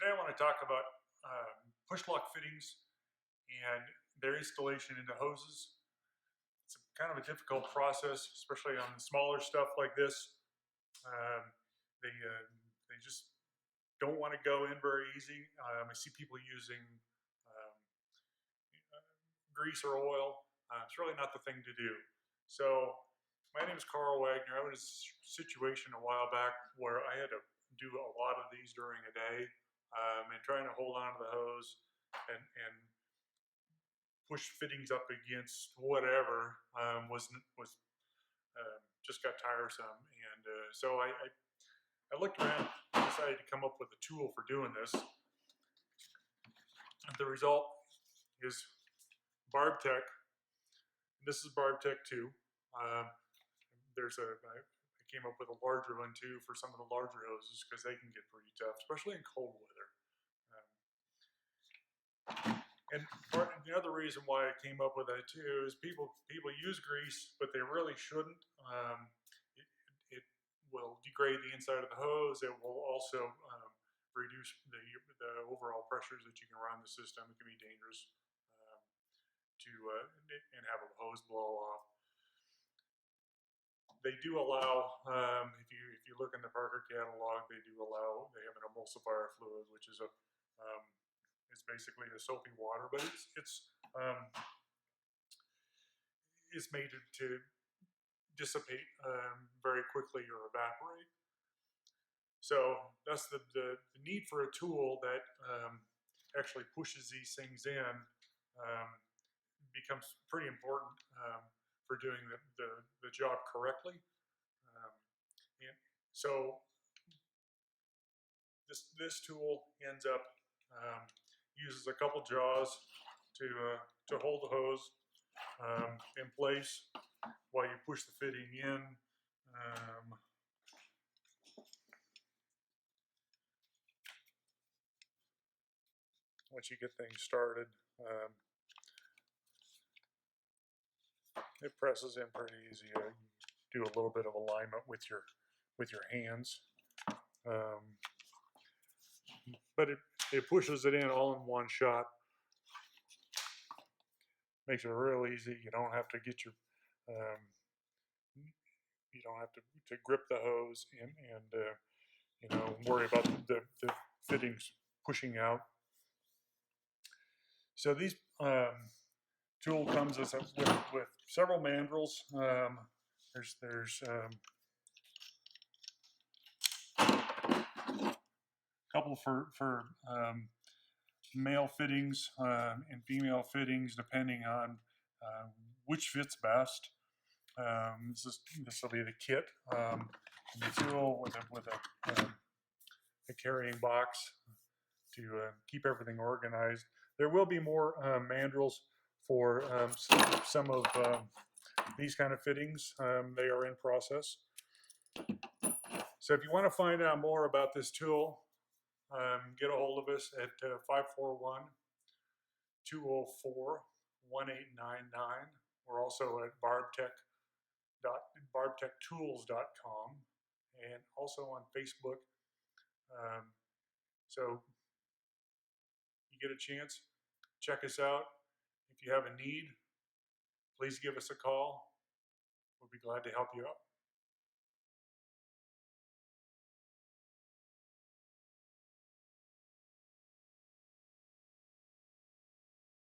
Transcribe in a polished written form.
Today I want to talk about push-lok fittings and their installation into hoses. It's kind of a difficult process, especially on the smaller stuff like this. They just don't want to go in very easy. I see people using grease or oil. It's really not the thing to do. So my name is Carl Wagner. I was in a situation a while back where I had to do a lot of these during a day, and trying to hold on to the hose and push fittings up against whatever was just got tiresome. And so I looked around and decided to come up with a tool for doing this. And the result is Barb-Tech. This is Barb-Tech II. I came up with a larger one too for some of the larger hoses because they can get pretty tough, especially in cold weather. And the other reason why I came up with that too is people use grease, but they really shouldn't. It will degrade the inside of the hose. It will also reduce the overall pressures that you can run the system. It can be dangerous and have a hose blow off. They do allow, if you look in the Parker catalog, they have an emulsifier fluid, which is it's basically a soapy water, but it's made to dissipate very quickly or evaporate. So that's the need for a tool that actually pushes these things in becomes pretty important for doing the job correctly. And so this tool ends up uses a couple jaws to hold the hose in place while you push the fitting in. Once you get things started, it presses in pretty easy. You do a little bit of alignment with your hands, but it pushes it in all in one shot. Makes it real easy. You don't have to get your you don't have to grip the hose and worry about the fittings pushing out. So these tool comes with several mandrels. There's a couple for male fittings and female fittings, depending on which fits best. This will be the kit, the tool with a carrying box to keep everything organized. There will be more mandrels for some of these kind of fittings. They are in process. So if you want to find out more about this tool, get a hold of us at 541-204-1899. We're also at barbtechtools.com and also on Facebook. So you get a chance, check us out. If you have a need, please give us a call. We'll be glad to help you out.